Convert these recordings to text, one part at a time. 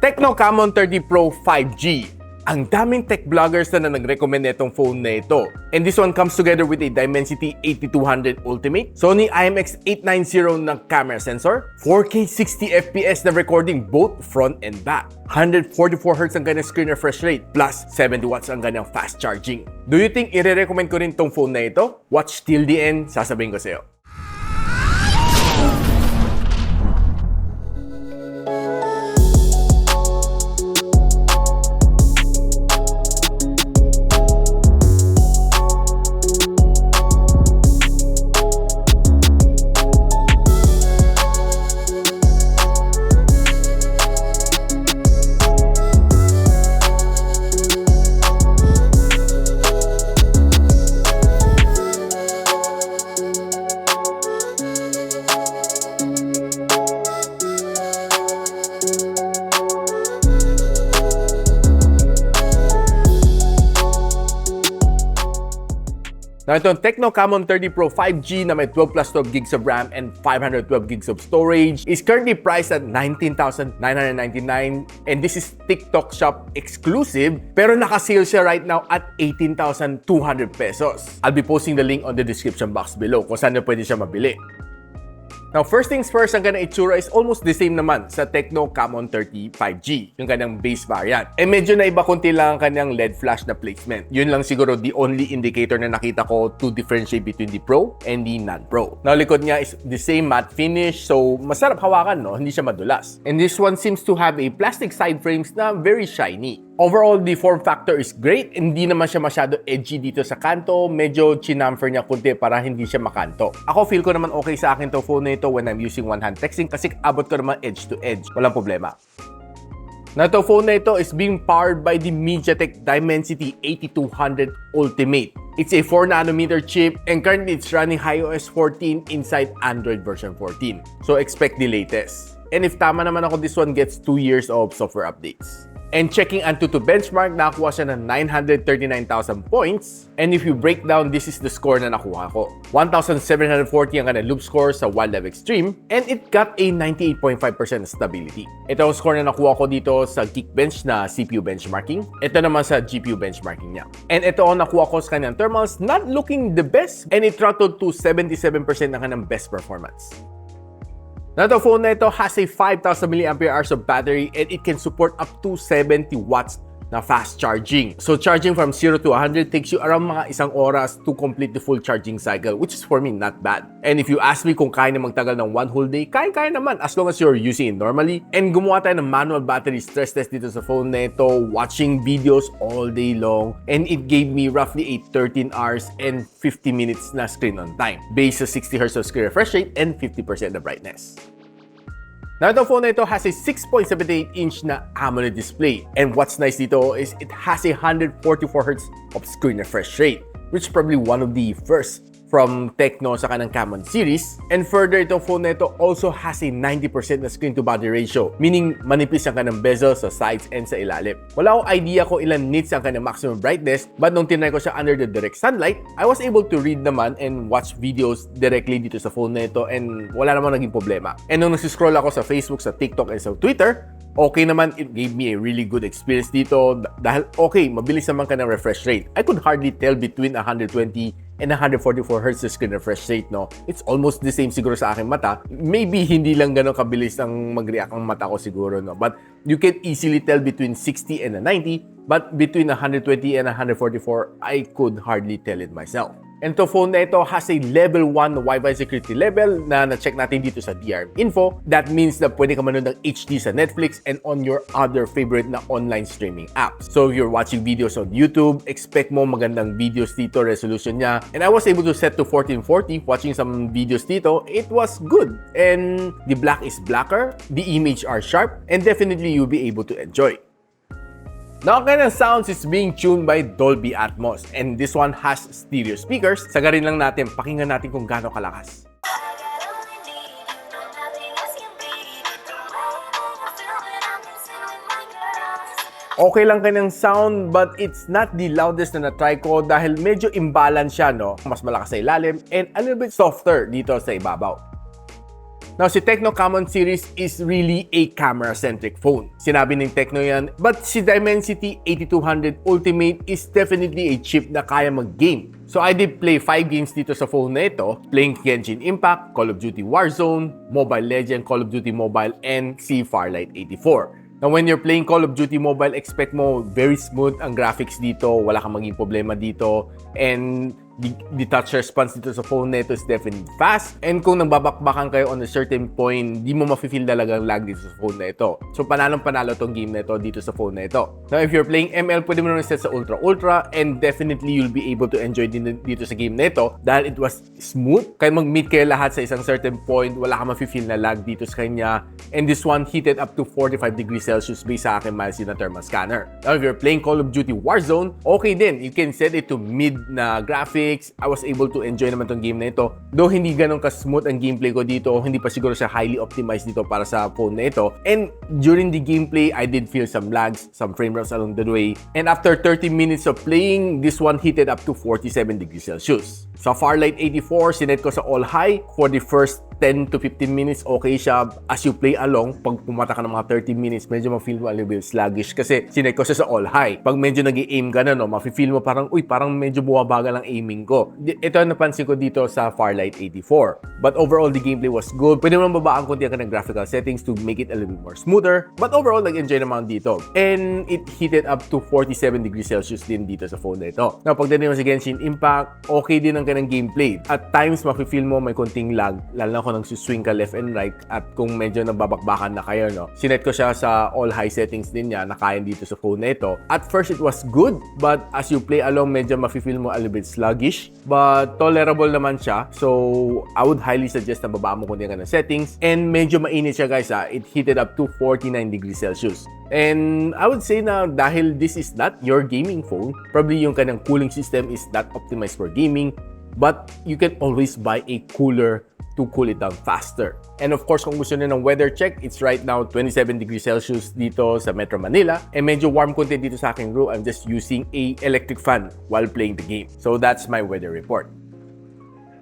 TECNO Camon 30 Pro 5G. Ang daming tech vloggers na nag-recommend nitong phone na ito. And this one comes together with a Dimensity 8200 Ultimate, Sony IMX890 na camera sensor, 4K 60fps na recording both front and back, 144Hz ang kanyang screen refresh rate, plus 70 watts ang kanyang fast charging. Do you think i-recommend ko rin tong phone na ito? Watch till the end, sasabihin ko sa'yo. Now, itong TECNO Camon 30 Pro 5G na may 12 plus 12 gigs of RAM and 512 gigs of storage is currently priced at 19,999, and this is TikTok Shop exclusive, pero naka-sale siya right now at 18,200 pesos. I'll be posting the link on the description box below kung saan na pwede siya mabili. Now, first things first, ang kanyang itsura is almost the same naman sa TECNO Camon 30 5G, yung kanyang base variant. Medyo naiba konti lang ang kanyang LED flash na placement. Yun lang siguro the only indicator na nakita ko to differentiate between the Pro and the non-Pro. Now, likod niya is the same matte finish, so masarap hawakan, no? Hindi siya madulas. And this one seems to have a plastic side frames na very shiny. Overall, the form factor is great. Hindi naman siya masyado edgy dito sa kanto. Medyo chinamfer niya kunti para hindi siya makanto. Ako, feel ko naman okay sa akin to phone na ito when I'm using one-hand texting kasi abot ko naman edge to edge. Walang problema. Now, ito phone na ito is being powered by the MediaTek Dimensity 8200 Ultimate. It's a 4nm chip and currently it's running iOS 14 inside Android version 14. So, expect the latest. And if tama naman ako, this one gets 2 years of software updates. And checking Antutu benchmark, nakakuha siya ng 939,000 points. And if you break down, this is the score na nakuha ko. 1,740 ang kanyang loop score sa Wildlife Extreme, and it got a 98.5% stability. Ito ang score na nakuha ko dito sa Geekbench na CPU benchmarking. Ito naman sa GPU benchmarking niya. And ito ang nakuha ko sa kanyang thermals, not looking the best, and it throttled to 77% ng kanyang best performance. Now, the phone na ito has a 5,000 mAh of battery and it can support up to 70 watts na fast charging. So, charging from 0 to 100 takes you around mga isang oras to complete the full charging cycle, which is for me not bad. And if you ask me kung kaya na magtagal ng one whole day, kaya naman as long as you're using it normally. And gumawa tayo ng manual battery stress test dito sa phone na ito, watching videos all day long, and it gave me roughly a 13 hours and 50 minutes na screen on time based sa 60Hz of screen refresh rate and 50% of brightness. Now, the phone na ito has a 6.78-inch na AMOLED display. And what's nice dito is it has a 144Hz of screen refresh rate, which is probably one of the first from TECNO sa kanang Camon series. And further, itong phone na ito also has a 90% na screen-to-body ratio, meaning manipis ang kanang bezel sa sides and sa ilalim. Wala akong idea kung ilan nits ang kanang maximum brightness, but nung tinry ko siya under the direct sunlight, I was able to read naman and watch videos directly dito sa phone na ito, and wala naman naging problema. And nung nagsiscroll ako sa Facebook, sa TikTok, and sa Twitter, okay naman, it gave me a really good experience dito dahil okay, mabilis naman ka ng refresh rate. I could hardly tell between 120 and 144Hz screen refresh rate, no? It's almost the same siguro sa aking mata. Maybe hindi lang ganun kabilis ang mag-react ang mata ko siguro, no? But you can easily tell between 60 and 90, but between 120 and 144, I could hardly tell it myself. And to phone na ito has a level 1 Wi-Fi security level na na-check natin dito sa DRM info. That means na pwede ka manood ng HD sa Netflix and on your other favorite na online streaming apps. So if you're watching videos on YouTube, expect mo magandang videos dito, resolution niya. And I was able to set to 1440 watching some videos dito. It was good. And the black is blacker, the image are sharp, and definitely you'll be able to enjoy. Now, ang kanyang sounds is being tuned by Dolby Atmos, and this one has stereo speakers. Sagarin lang natin, pakinggan natin kung gaano kalakas. Okay lang kanyang sound, but it's not the loudest na na-try ko dahil medyo imbalance siya, no? Mas malakas sa ilalim and a little bit softer dito sa ibabaw. Now, si TECNO Camon series is really a camera-centric phone. Sinabi ng TECNO yan, but si Dimensity 8200 Ultimate is definitely a chip na kaya mag-game. So I did play 5 games dito sa phone na ito, playing Genshin Impact, Call of Duty Warzone, Mobile Legends, Call of Duty Mobile, and si Farlight 84. Now, when you're playing Call of Duty Mobile, expect mo very smooth ang graphics dito, wala kang maging problema dito, and the touch response dito sa phone na ito is definitely fast. And kung nagbabakbakan kayo on a certain point, di mo mafe-feel talagang lag dito sa phone na ito. So, panalo tong game na ito dito sa phone na ito. Now, if you're playing ML, pwede mo naman set sa Ultra, and definitely you'll be able to enjoy din dito sa game na ito dahil it was smooth. Kaya mag-meet kayo lahat sa isang certain point, wala kang mafe-feel na lag dito sa kanya. And this one heated up to 45 degrees Celsius based sa akin miles na thermal scanner. Now, if you're playing Call of Duty Warzone, okay din. You can set it to mid na graphics. I was able to enjoy naman tong game na ito. Though hindi ganun ka-smooth ang gameplay ko dito, hindi pa siguro siya highly optimized dito para sa phone na ito. And during the gameplay, I did feel some lags, some frame drops along the way. And after 30 minutes of playing, this one heated up to 47 degrees Celsius. Sa Farlight 84, sinet ko sa all high. For the first 10 to 15 minutes, okay siya. As you play along, pag pumata ka ng mga 30 minutes, medyo ma-feel mo a little bit sluggish kasi sinet ko siya sa all high. Pag medyo nag-i-aim ka na, no, ma-feel mo parang, parang medyo buwabagal ang aiming ko. Ito ang napansin ko dito sa Farlight 84. But overall, the gameplay was good. Pwede mo babaan konti ang ng graphical settings to make it a little bit more smoother. But overall, nag-enjoy naman dito. And it heated up to 47 degrees Celsius din dito sa phone na ito. Now, pagdating mo sa Genshin Impact, okay din ang kanang gameplay. At times, ma-feel mo may konting lag, lalo na kung nang-swing ka left and right, at kung medyo nababakbakan na kayo, no? Sinet ko siya sa all high settings din niya, na kaya dito sa phone na ito. At first, it was good, but as you play along, medyo ma-feel mo a little bit sluggish. But tolerable naman siya. So, I would highly suggest na babaan mo kundi ka ng settings. And medyo mainit siya, guys, ha? It heated up to 49 degrees Celsius. And I would say na dahil this is not your gaming phone, probably yung kanyang cooling system is not optimized for gaming, but you can always buy a cooler to cool it down faster. And of course, kung gusto nyo ng weather check, it's right now 27 degrees Celsius dito sa Metro Manila. And medyo warm konti dito sa aking room. I'm just using a electric fan while playing the game. So that's my weather report.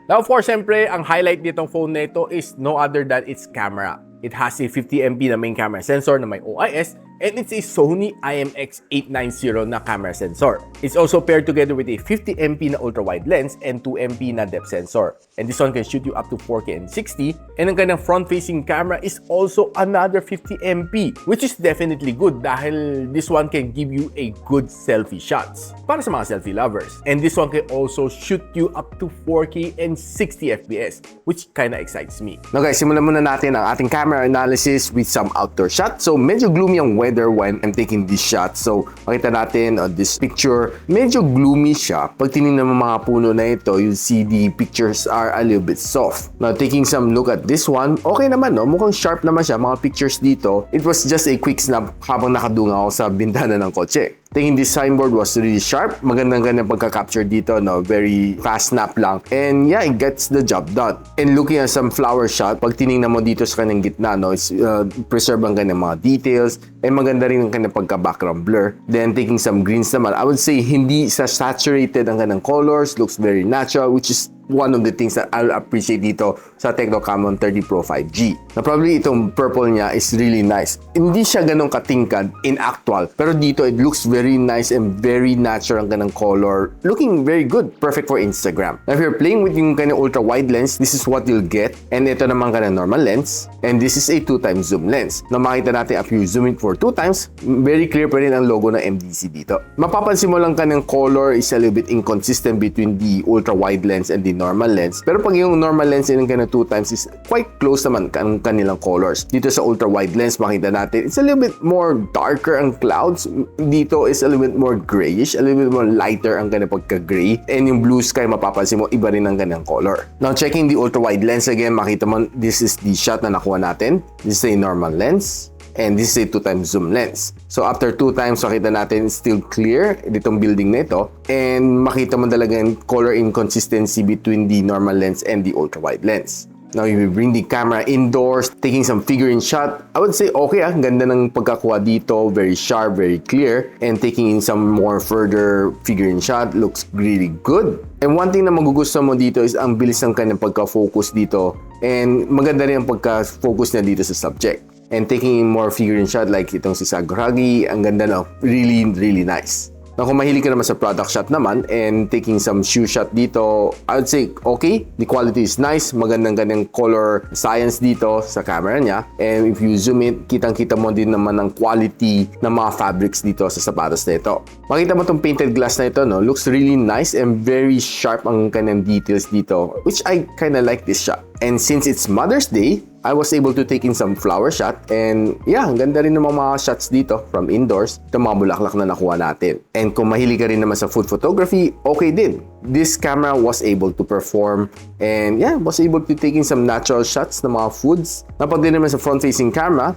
Now, of course, siyempre, ang highlight nitong phone na ito is no other than its camera. It has a 50MP na main camera sensor na may OIS, and it's a Sony IMX890 na camera sensor. It's also paired together with a 50MP na ultra-wide lens and 2MP na depth sensor. And this one can shoot you up to 4K and 60. And ang kanyang front-facing camera is also another 50MP, which is definitely good dahil this one can give you a good selfie shots para sa mga selfie lovers. And this one can also shoot you up to 4K and 60 FPS, which kinda excites me. Now guys, simulan muna natin ang ating camera analysis with some outdoor shots. So medyo gloomy ang weather when I'm taking this shot. So makita natin on this picture, medyo gloomy siya. Pag tinignan mo mga puno na ito, you'll see the pictures are a little bit soft. Now taking some look at this one, okay naman, no? Mukhang sharp naman siya. Mga pictures dito, it was just a quick snap habang nakadunga ako sa bintana ng kotse. Taking this signboard was really sharp. Magandang pagka-capture dito, no? Very fast snap lang. And yeah, it gets the job done. And looking at some flower shot, pag tinignan mo dito sa kanyang gitna, no? It's preserve ang kanyang mga details. And maganda rin ang kanyang pagka-background blur. Then taking some greens naman, I would say hindi sa saturated ang kanyang colors. Looks very natural, which is one of the things that I'll appreciate dito sa TECNO Camon 30 Pro 5G. Na probably itong purple niya is really nice. Hindi siya ganun katingkad in actual, pero dito it looks very nice and very natural ang kanang color. Looking very good. Perfect for Instagram. Now, if you're playing with yung kanang ultra wide lens, this is what you'll get. And ito naman kanang normal lens. And this is a 2x zoom lens. Na makita natin if you zoom it for 2x, very clear pa rin ang logo ng MDC dito. Mapapansin mo lang kanang color is a little bit inconsistent between the ultra wide lens and the normal lens. Pero pag yung normal lens yung kanang 2x is quite close naman ang kanilang colors. Dito sa ultra wide lens, makita natin, it's a little bit more darker ang clouds. Dito is a little bit more grayish, a little bit more lighter ang kanyang pagka-gray. And yung blue sky, mapapansin mo, iba rin ang kanyang color. Now, checking the ultra wide lens again, makita mo, this is the shot na nakuha natin. This is a normal lens. And this is a 2x zoom lens. So after 2x, makita natin it's still clear ditong building na ito. And makita mo talaga yung color inconsistency between the normal lens and the ultra wide lens. Now, if you bring the camera indoors, taking some figurine shot, I would say okay ang ganda ng pagkakuha dito, very sharp, very clear, and taking in some more further figurine shot looks really good. And one thing na magugustuhan mo dito is ang bilis ng kanyang pagka-focus dito, and maganda rin ang pagka-focus niya dito sa subject. And taking in more figurine shot like itong si Sakuragi, ang ganda na, really, really nice. Now, kung mahilig ka naman sa product shot naman and taking some shoe shot dito, I would say okay. The quality is nice. Magandang color science dito sa camera niya. And if you zoom it, kitang-kita mo din naman ang quality ng mga fabrics dito sa sapatos na ito. Makita mo itong painted glass na ito, no? Looks really nice and very sharp ang kanyang details dito, which I kinda like this shot. And since it's Mother's Day, I was able to take in some flower shot, and yeah, ang ganda rin ng mga shots dito from indoors. Ito mga bulaklak na nakuha natin. And kung mahilig ka rin naman sa food photography, okay din. This camera was able to perform, and yeah, was able to take in some natural shots ng mga foods. Napag din naman sa front-facing camera,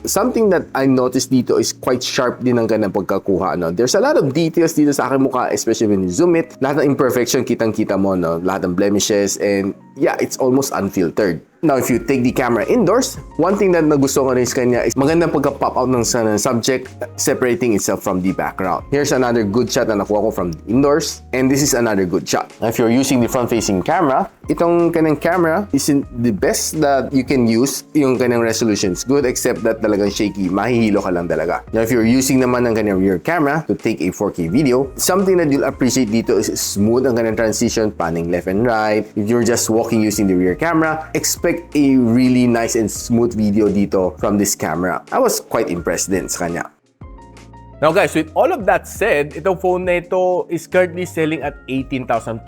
something that I noticed dito is quite sharp din ang kanyang pagkakuha. No? There's a lot of details dito sa aking mukha, especially when you zoom it. Lahat ng imperfection, kitang-kita mo, no? Lahat ng blemishes, and yeah, it's almost unfiltered. Now, if you take the camera indoors, one thing that nagustuhan ko rin sa kanya is magandang pagka-pop out ng subject, separating itself from the background. Here's another good shot na nakuha ko from indoors, and this is another good shot. Now, if you're using the front-facing camera, itong kanyang camera isn't the best that you can use. Yung kanyang resolution is good, except that talagang shaky, mahihilo ka lang talaga. Now, if you're using naman ng kanyang rear camera to take a 4K video, something that you'll appreciate dito is smooth ang kanyang transition, panning left and right. If you're just walking using the rear camera, expect a really nice and smooth video dito from this camera. I was quite impressed din sa kanya. Now guys, with all of that said, itong phone na ito is currently selling at 18,200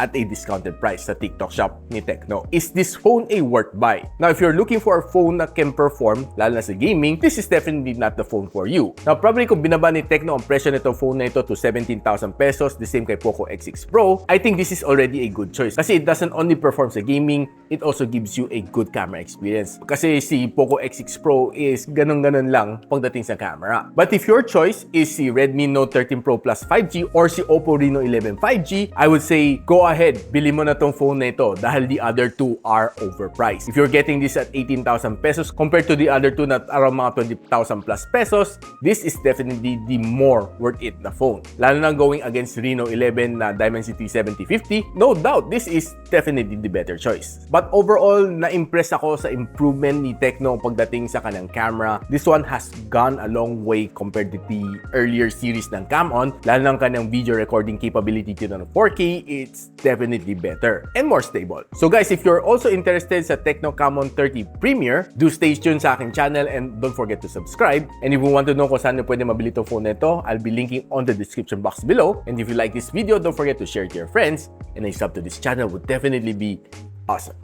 at a discounted price sa TikTok shop ni Techno. Is this phone a worth buy? Now, if you're looking for a phone that can perform, lalo na sa gaming, this is definitely not the phone for you. Now, probably kung binaba ni Techno ang presyo nitong phone na ito to 17,000 pesos, the same kay Poco X6 Pro, I think this is already a good choice. Kasi it doesn't only perform sa gaming, it also gives you a good camera experience. Kasi si Poco X6 Pro is ganun-ganun lang pagdating sa camera. But if your choice is si Redmi Note 13 Pro Plus 5G or si Oppo Reno 11 5G, I would say go ahead, bili mo na tong phone na ito dahil the other two are overpriced. If you're getting this at 18,000 pesos compared to the other two na around mga 20,000 plus pesos, this is definitely the more worth it na phone. Lalo na going against Reno 11 na Dimensity 7050, no doubt this is definitely the better choice. But overall, na-impress ako sa improvement ni Techno pagdating sa kanyang camera. This one has gone a long way compared to the earlier series ng Camon. Lalo ng kanyang video recording capability dito ng 4K, it's definitely better and more stable. So guys, if you're also interested sa TECNO Camon 30 Premier, do stay tuned sa aking channel and don't forget to subscribe. And if you want to know kung saan nyo pwede mabili itong phone nito, I'll be linking on the description box below. And if you like this video, don't forget to share it to your friends. And a sub to this channel would definitely be awesome.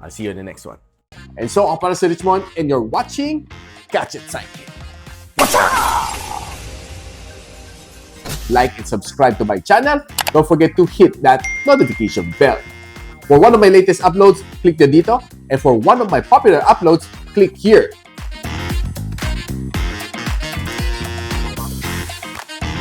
I'll see you in the next one. And so, ako para si Richmond, and you're watching Gadget Sidekick. What's up? Like and subscribe to my channel. Don't forget to hit that notification bell. For one of my latest uploads, click the dito. And for one of my popular uploads, click here.